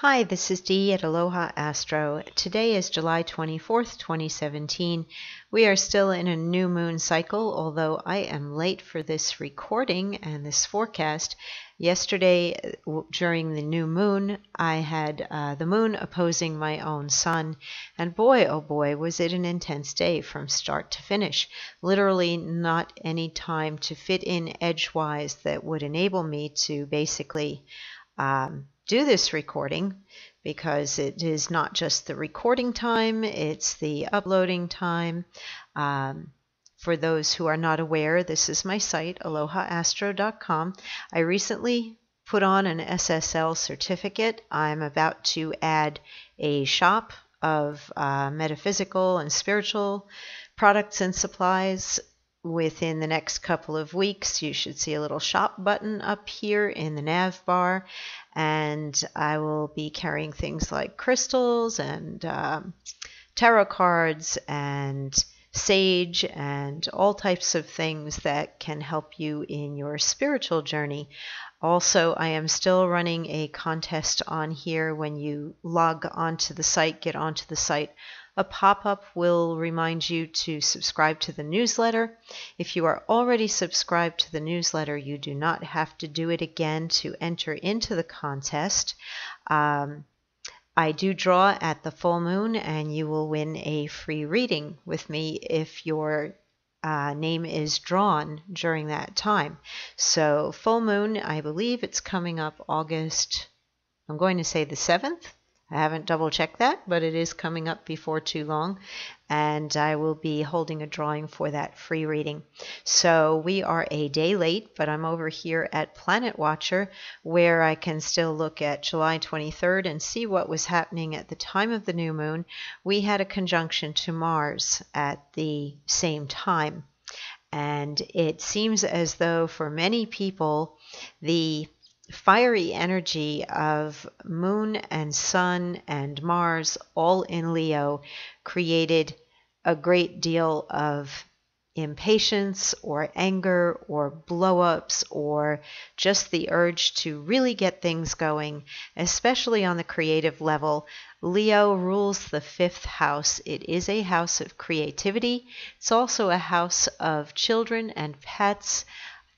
Hi, this is Dee at Aloha Astro. Today is July 24th, 2017. We are still in a new moon cycle, although I am late for this recording and this forecast. Yesterday, during the new moon, I had the moon opposing my own sun, and boy, oh boy, was it an intense day from start to finish. Literally not any time to fit in edgewise that would enable me to basically do this recording, because it is not just the recording time, it's the uploading time. For those who are not aware, this is my site, alohaastro.com. I recently put on an SSL certificate. I'm about to add a shop of metaphysical and spiritual products and supplies. Within the next couple of weeks, you should see a little shop button up here in the nav bar, and I will be carrying things like crystals and tarot cards and sage and all types of things that can help you in your spiritual journey. Also, I am still running a contest on here. When you log onto the site, get onto the site, a pop-up will remind you to subscribe to the newsletter. If you are already subscribed to the newsletter, you do not have to do it again to enter into the contest. I do draw at the full moon, and you will win a free reading with me if your name is drawn during that time. So full moon, I believe it's coming up August, I'm going to say the 7th. I haven't double checked that, but it is coming up before too long, and I will be holding a drawing for that free reading. So we are a day late, but I'm over here at Planet Watcher, where I can still look at July 23rd and see what was happening at the time of the new moon. We had a conjunction to Mars at the same time, and it seems as though for many people, the fiery energy of moon and sun and Mars all in Leo created a great deal of impatience or anger or blow-ups, or just the urge to really get things going, especially on the creative level. Leo rules the 5th house. It is a house of creativity. It's also a house of children and pets,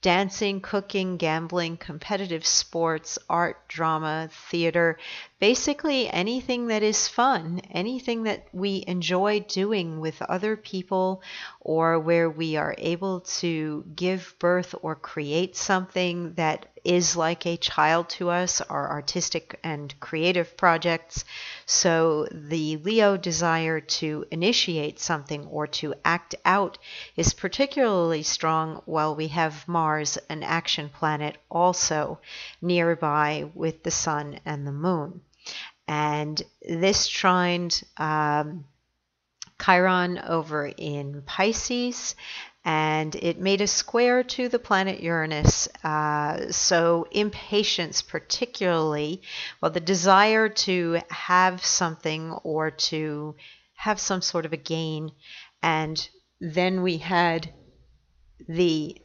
dancing, cooking, gambling, competitive sports, art, drama, theater, basically anything that is fun, anything that we enjoy doing with other people, or where we are able to give birth or create something that is like a child to us, our artistic and creative projects. So the Leo desire to initiate something or to act out is particularly strong while we have Mars, an action planet, also nearby with the sun and the moon. And this trined Chiron over in Pisces, and it made a square to the planet Uranus. So impatience, particularly, well, the desire to have something or to have some sort of a gain. And then we had the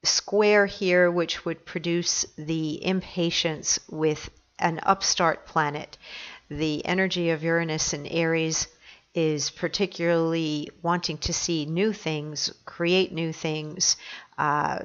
square here, which would produce the impatience with an upstart planet. The energy of Uranus in Aries is particularly wanting to see new things, create new things,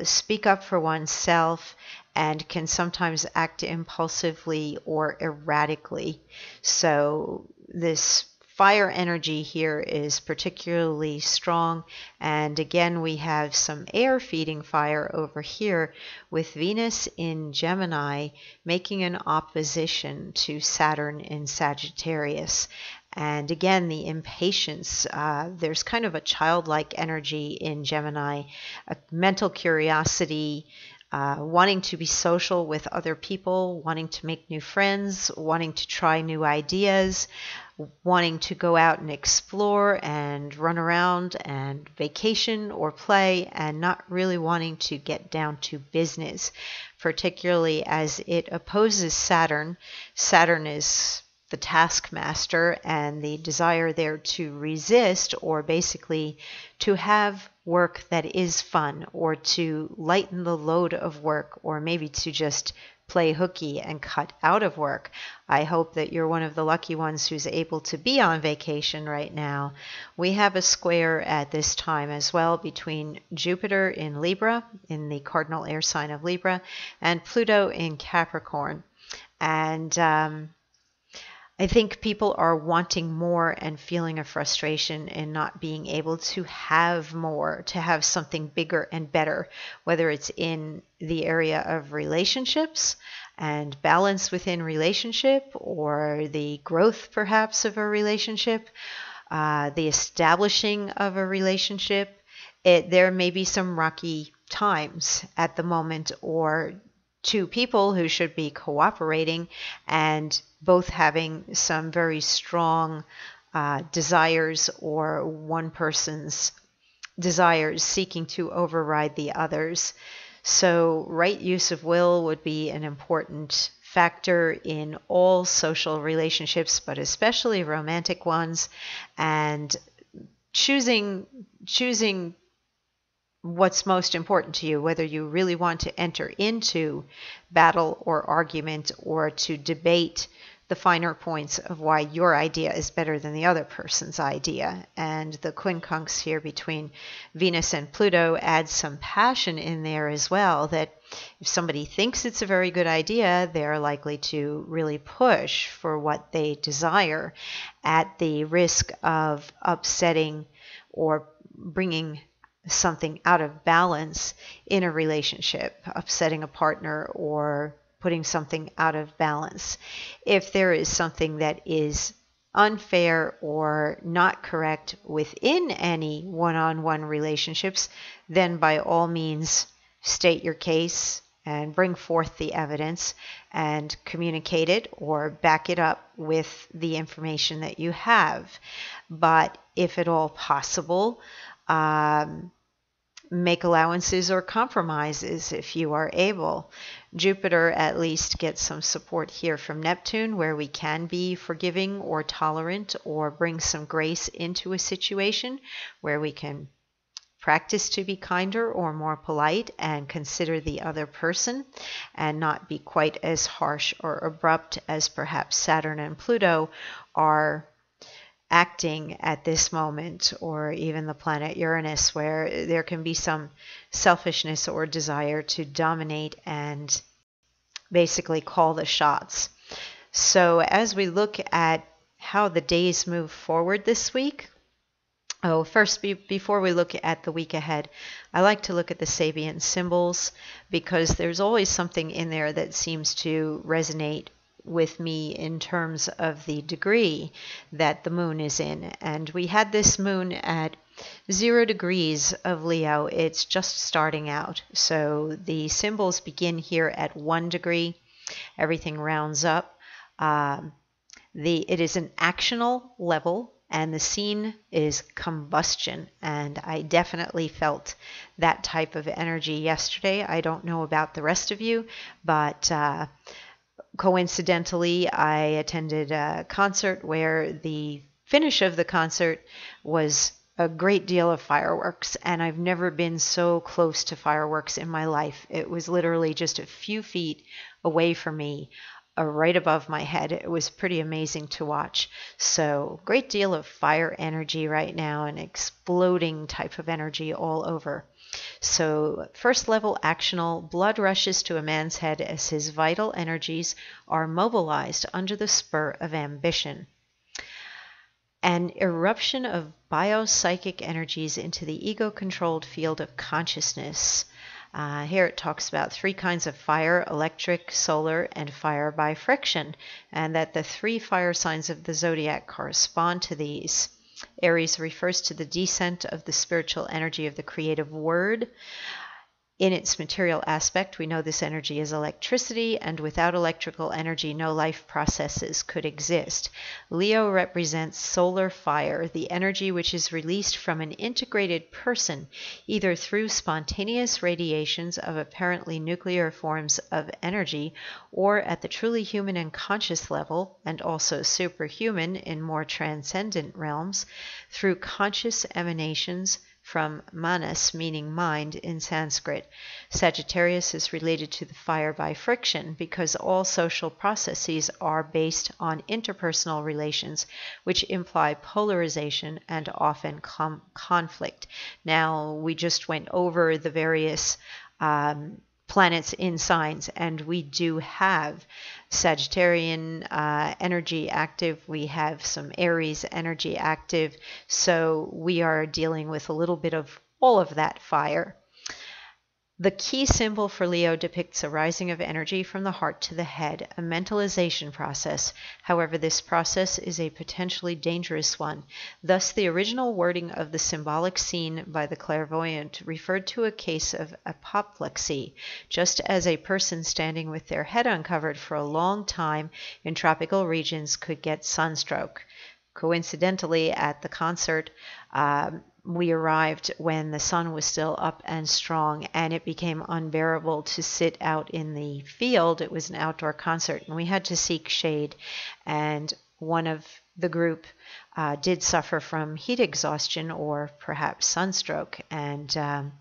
speak up for oneself, and can sometimes act impulsively or erratically. So this fire energy here is particularly strong, and again we have some air feeding fire over here with Venus in Gemini making an opposition to Saturn in Sagittarius. And again, the impatience, there's kind of a childlike energy in Gemini, a mental curiosity, wanting to be social with other people, wanting to make new friends, wanting to try new ideas, wanting to go out and explore and run around and vacation or play, and not really wanting to get down to business, particularly as it opposes Saturn. Saturn is the taskmaster, and the desire there to resist, or basically to have work that is fun, or to lighten the load of work, or maybe to just play hooky and cut out of work. I hope that you're one of the lucky ones who's able to be on vacation right now. We have a square at this time as well between Jupiter in Libra, in the cardinal air sign of Libra, and Pluto in Capricorn. And I think people are wanting more and feeling a frustration in not being able to have more, to have something bigger and better, whether it's in the area of relationships and balance within relationship, or the growth perhaps of a relationship, the establishing of a relationship. There may be some rocky times at the moment, or two people who should be cooperating and both having some very strong desires, or one person's desires seeking to override the others. So right use of will would be an important factor in all social relationships, but especially romantic ones, and choosing what's most important to you, whether you really want to enter into battle or argument, or to debate the finer points of why your idea is better than the other person's idea. And the quincunx here between Venus and Pluto adds some passion in there as well, that if somebody thinks it's a very good idea, they're likely to really push for what they desire, at the risk of upsetting or bringing something out of balance in a relationship, upsetting a partner or putting something out of balance. If there is something that is unfair or not correct within any one-on-one relationships, then by all means state your case and bring forth the evidence and communicate it or back it up with the information that you have. But if at all possible, make allowances or compromises if you are able. Jupiter at least gets some support here from Neptune, where we can be forgiving or tolerant, or bring some grace into a situation where we can practice to be kinder or more polite and consider the other person, and not be quite as harsh or abrupt as perhaps Saturn and Pluto are acting at this moment, or even the planet Uranus, where there can be some selfishness or desire to dominate and basically call the shots. So as we look at how the days move forward this week, first, before we look at the week ahead, I like to look at the Sabian symbols, because there's always something in there that seems to resonate with me in terms of the degree that the moon is in. And we had this moon at 0 degrees of Leo. It's just starting out. So the symbols begin here at 1 degree. Everything rounds up. It is an actional level, and the scene is combustion. And I definitely felt that type of energy yesterday. I don't know about the rest of you, but coincidentally, I attended a concert where the finish of the concert was a great deal of fireworks, and I've never been so close to fireworks in my life. It was literally just a few feet away from me, right above my head. It was pretty amazing to watch. So great deal of fire energy right now, and exploding type of energy all over. So first level actional, blood rushes to a man's head as his vital energies are mobilized under the spur of ambition. An eruption of biopsychic energies into the ego-controlled field of consciousness. Here it talks about 3 kinds of fire: electric, solar, and fire by friction, and that the 3 fire signs of the zodiac correspond to these. Aries refers to the descent of the spiritual energy of the creative word. In its material aspect, we know this energy is electricity, and without electrical energy, no life processes could exist. Leo represents solar fire, the energy which is released from an integrated person, either through spontaneous radiations of apparently nuclear forms of energy, or at the truly human and conscious level, and also superhuman in more transcendent realms, through conscious emanations from manas, meaning mind in Sanskrit. Sagittarius is related to the fire by friction because all social processes are based on interpersonal relations, which imply polarization and often conflict. Now, we just went over the various planets in signs, and we do have Sagittarian energy active. We have some Aries energy active. So we are dealing with a little bit of all of that fire. The key symbol for Leo depicts a rising of energy from the heart to the head, a mentalization process. However, this process is a potentially dangerous one. Thus, the original wording of the symbolic scene by the clairvoyant referred to a case of apoplexy, just as a person standing with their head uncovered for a long time in tropical regions could get sunstroke. Coincidentally, at the concert, we arrived when the sun was still up and strong, and it became unbearable to sit out in the field. It was an outdoor concert, and we had to seek shade. And one of the group did suffer from heat exhaustion or perhaps sunstroke. And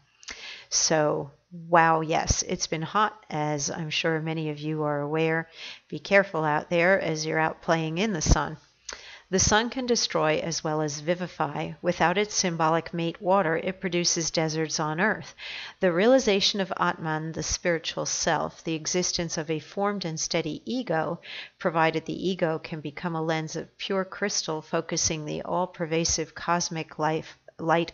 so, wow, yes, it's been hot, as I'm sure many of you are aware. Be careful out there as you're out playing in the sun. The sun can destroy as well as vivify. Without its symbolic mate water, it produces deserts on earth. The realization of Atman, the spiritual self, the existence of a formed and steady ego, provided the ego can become a lens of pure crystal focusing the all-pervasive cosmic light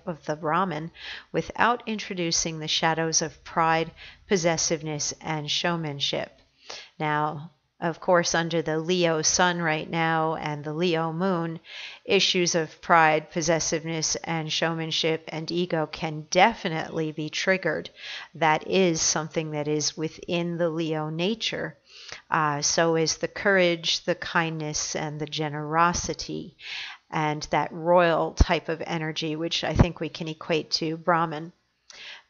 of the Brahman without introducing the shadows of pride, possessiveness, and showmanship. Now, of course, under the Leo sun right now and the Leo moon, issues of pride, possessiveness, and showmanship and ego can definitely be triggered. That is something that is within the Leo nature. So is the courage, the kindness, and the generosity, and that royal type of energy, which I think we can equate to Brahman.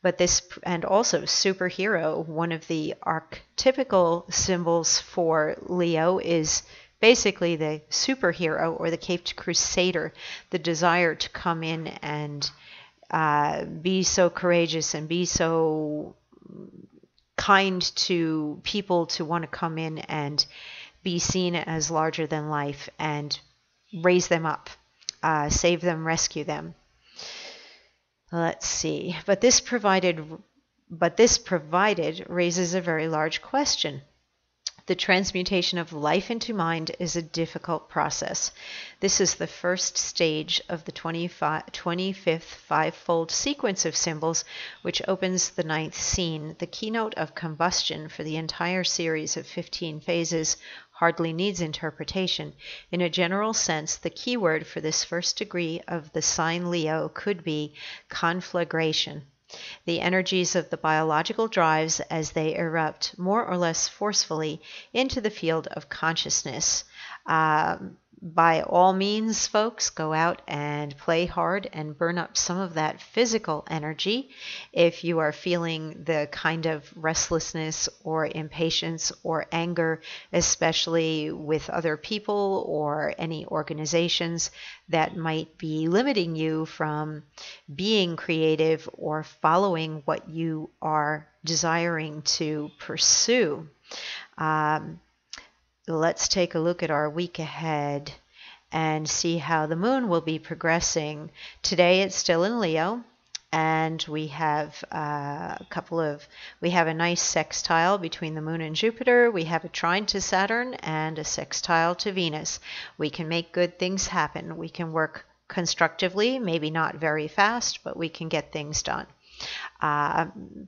But this, and also superhero, one of the archetypical symbols for Leo is basically the superhero or the caped crusader, the desire to come in and be so courageous and be so kind to people, to want to come in and be seen as larger than life and raise them up, save them, rescue them. Let's see. But this provided raises a very large question. The transmutation of life into mind is a difficult process. This is the first stage of the 25th five-fold sequence of symbols, which opens the ninth scene. The keynote of combustion for the entire series of 15 phases hardly needs interpretation. In a general sense, the keyword for this first degree of the sign Leo could be conflagration. The energies of the biological drives as they erupt more or less forcefully into the field of consciousness. By all means, folks, go out and play hard and burn up some of that physical energy. If you are feeling the kind of restlessness or impatience or anger, especially with other people or any organizations that might be limiting you from being creative or following what you are desiring to pursue. Let's take a look at our week ahead and see how the moon will be progressing. Today it's still in Leo, and we have we have a nice sextile between the moon and Jupiter. We have a trine to Saturn and a sextile to Venus. We can make good things happen. We can work constructively, maybe not very fast, but we can get things done.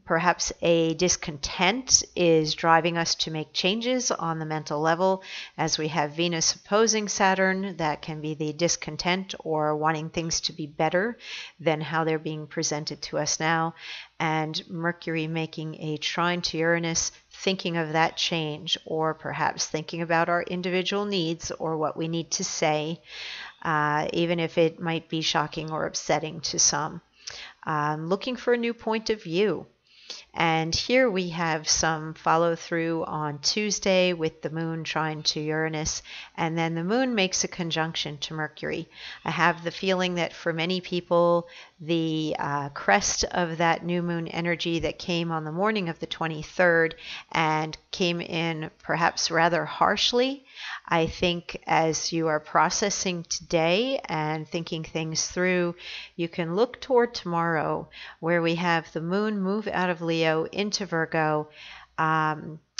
Perhaps a discontent is driving us to make changes on the mental level. As we have Venus opposing Saturn, that can be the discontent or wanting things to be better than how they're being presented to us now. And Mercury making a trine to Uranus, thinking of that change, or perhaps thinking about our individual needs or what we need to say, even if it might be shocking or upsetting to some. Looking for a new point of view. And here we have some follow through on Tuesday with the moon trine to Uranus, and then the moon makes a conjunction to Mercury. I have the feeling that for many people, the crest of that new moon energy that came on the morning of the 23rd and came in perhaps rather harshly. I think as you are processing today and thinking things through, you can look toward tomorrow where we have the moon move out of Leo into Virgo.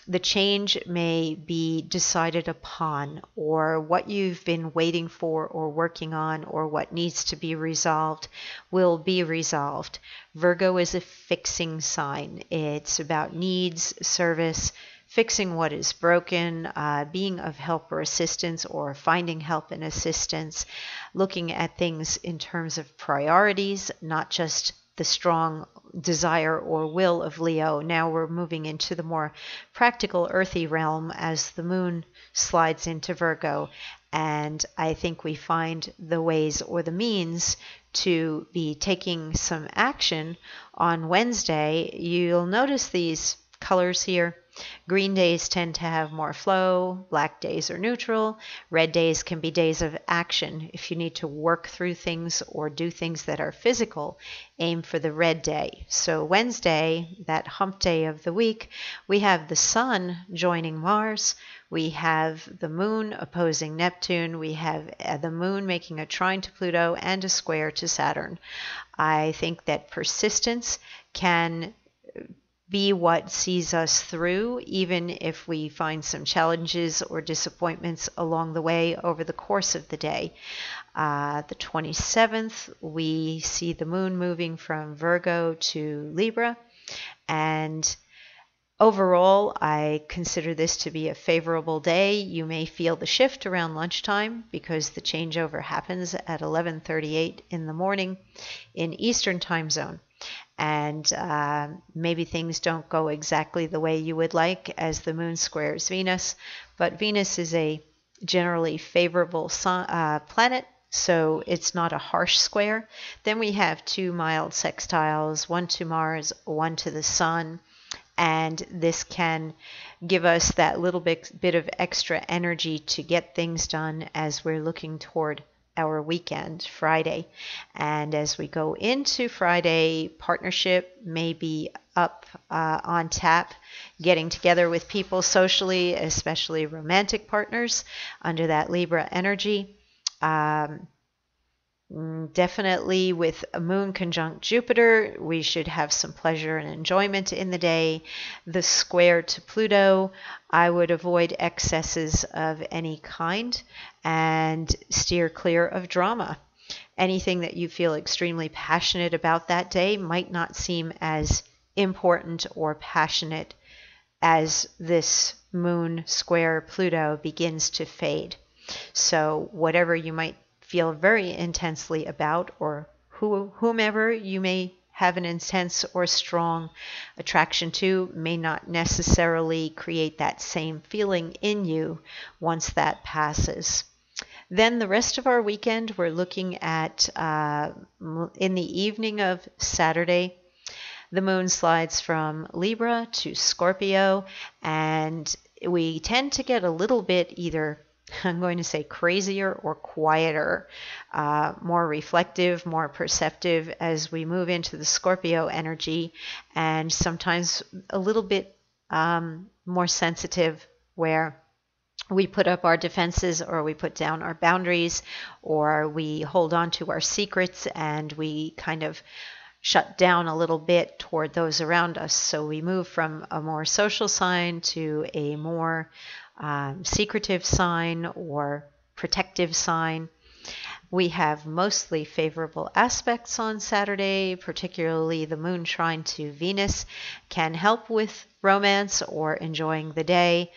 The change may be decided upon, or what you've been waiting for or working on, or what needs to be resolved will be resolved. Virgo is a fixing sign. It's about needs, service, fixing what is broken, being of help or assistance, or finding help and assistance, looking at things in terms of priorities, not just the strong desire or will of Leo. Now we're moving into the more practical earthy realm as the moon slides into Virgo. And I think we find the ways or the means to be taking some action on Wednesday. You'll notice these colors here. Green days tend to have more flow, black days are neutral, red days can be days of action. If you need to work through things or do things that are physical, aim for the red day. So Wednesday, that hump day of the week, we have the sun joining Mars, we have the moon opposing Neptune, we have the moon making a trine to Pluto and a square to Saturn. I think that persistence can be what sees us through, even if we find some challenges or disappointments along the way over the course of the day. The 27th, we see the moon moving from Virgo to Libra, and overall, I consider this to be a favorable day. You may feel the shift around lunchtime because the changeover happens at 11:38 in the morning in Eastern time zone. And maybe things don't go exactly the way you would like as the moon squares Venus, but Venus is a generally favorable planet, so it's not a harsh square. Then we have two mild sextiles, one to Mars, one to the Sun, and this can give us that little bit of extra energy to get things done as we're looking toward our weekend, Friday. And as we go into Friday, partnership may be up on tap, getting together with people socially, especially romantic partners under that Libra energy. Definitely with a moon conjunct Jupiter, we should have some pleasure and enjoyment in the day. The square to Pluto, I would avoid excesses of any kind and steer clear of drama. Anything that you feel extremely passionate about that day might not seem as important or passionate as this moon square Pluto begins to fade. So whatever you might feel very intensely about, or whomever you may have an intense or strong attraction to, may not necessarily create that same feeling in you once that passes. Then the rest of our weekend, we're looking at in the evening of Saturday, the moon slides from Libra to Scorpio, and we tend to get a little bit either, I'm going to say, crazier or quieter, more reflective, more perceptive as we move into the Scorpio energy, and sometimes a little bit more sensitive, where we put up our defenses, or we put down our boundaries, or we hold on to our secrets, and we kind of shut down a little bit toward those around us. So we move from a more social sign to a more secretive sign or protective sign. We have mostly favorable aspects on Saturday, particularly the moon trine to Venus can help with romance or enjoying the day.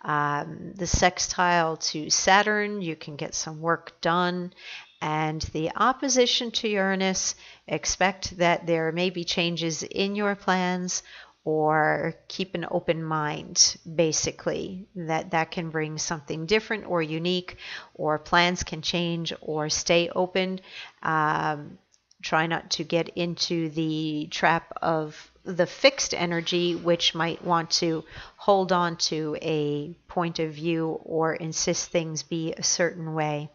The sextile to Saturn, you can get some work done. And the opposition to Uranus, expect that there may be changes in your plans, or keep an open mind, basically, that can bring something different or unique, or plans can change or stay open. Try not to get into the trap of the fixed energy, which might want to hold on to a point of view or insist things be a certain way.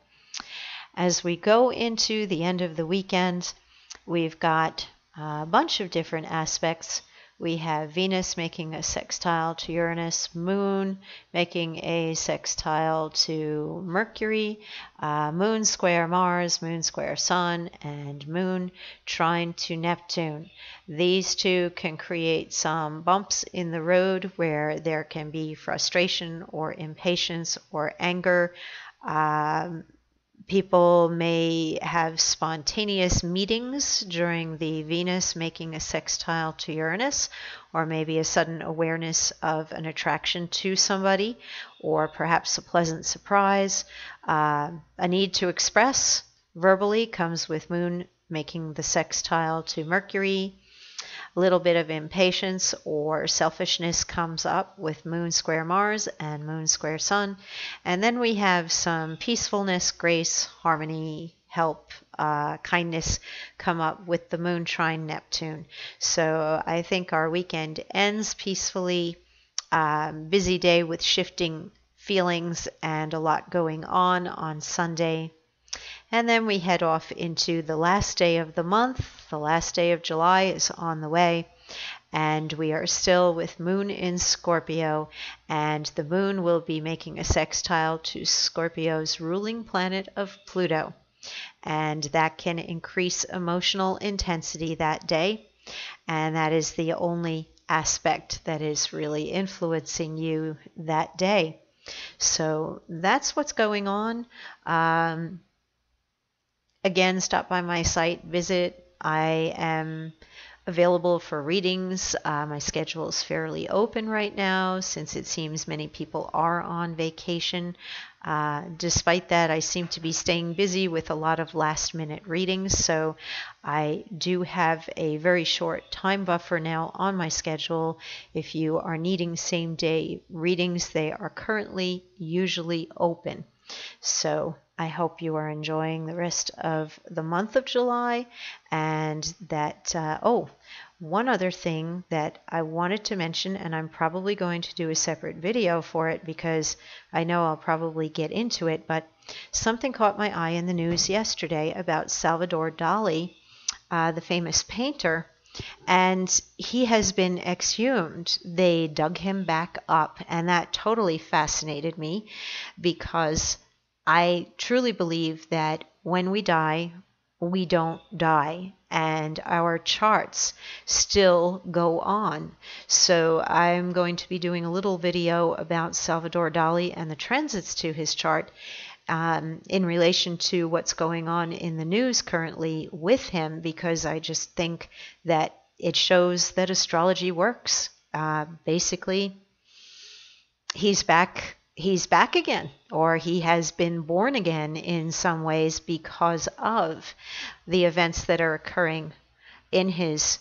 As we go into the end of the weekend, we've got a bunch of different aspects. We have Venus making a sextile to Uranus, Moon making a sextile to Mercury, Moon square Mars, Moon square Sun, and Moon trine to Neptune. These two can create some bumps in the road where there can be frustration or impatience or anger. People may have spontaneous meetings during the Venus making a sextile to Uranus, or maybe a sudden awareness of an attraction to somebody, or perhaps a pleasant surprise. A need to express verbally comes with Moon making the sextile to Mercury. A little bit of impatience or selfishness comes up with Moon square Mars and Moon square Sun. And then we have some peacefulness, grace, harmony, help, kindness come up with the Moon trine Neptune. So I think our weekend ends peacefully. Busy day with shifting feelings and a lot going on Sunday. And then we head off into the last day of the month. The last day of July is on the way, and we are still with Moon in Scorpio, and the Moon will be making a sextile to Scorpio's ruling planet of Pluto, and that can increase emotional intensity that day, and that is the only aspect that is really influencing you that day. So that's what's going on. Again, stop by my site, visit. I am available for readings. My schedule is fairly open right now since it seems many people are on vacation. Despite that, I seem to be staying busy with a lot of last-minute readings, so I do have a very short time buffer now on my schedule. If you are needing same-day readings, they are currently usually open. So I hope you are enjoying the rest of the month of July, and that, one other thing that I wanted to mention, and I'm probably going to do a separate video for it because I know I'll probably get into it, but something caught my eye in the news yesterday about Salvador Dali, the famous painter, and he has been exhumed. They dug him back up, and that totally fascinated me because I truly believe that when we die, we don't die, and our charts still go on. So I'm going to be doing a little video about Salvador Dali and the transits to his chart in relation to what's going on in the news currently with him, because I just think that it shows that astrology works. Basically, he's back again, or he has been born again in some ways because of the events that are occurring in his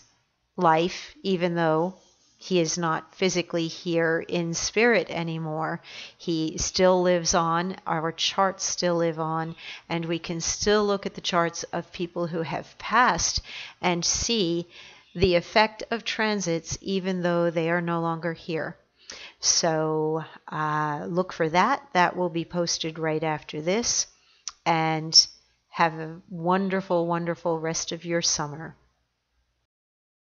life, even though he is not physically here in spirit anymore. He still lives on, our charts still live on, and we can still look at the charts of people who have passed and see the effect of transits even though they are no longer here. So look for that. That will be posted right after this. And have a wonderful, wonderful rest of your summer.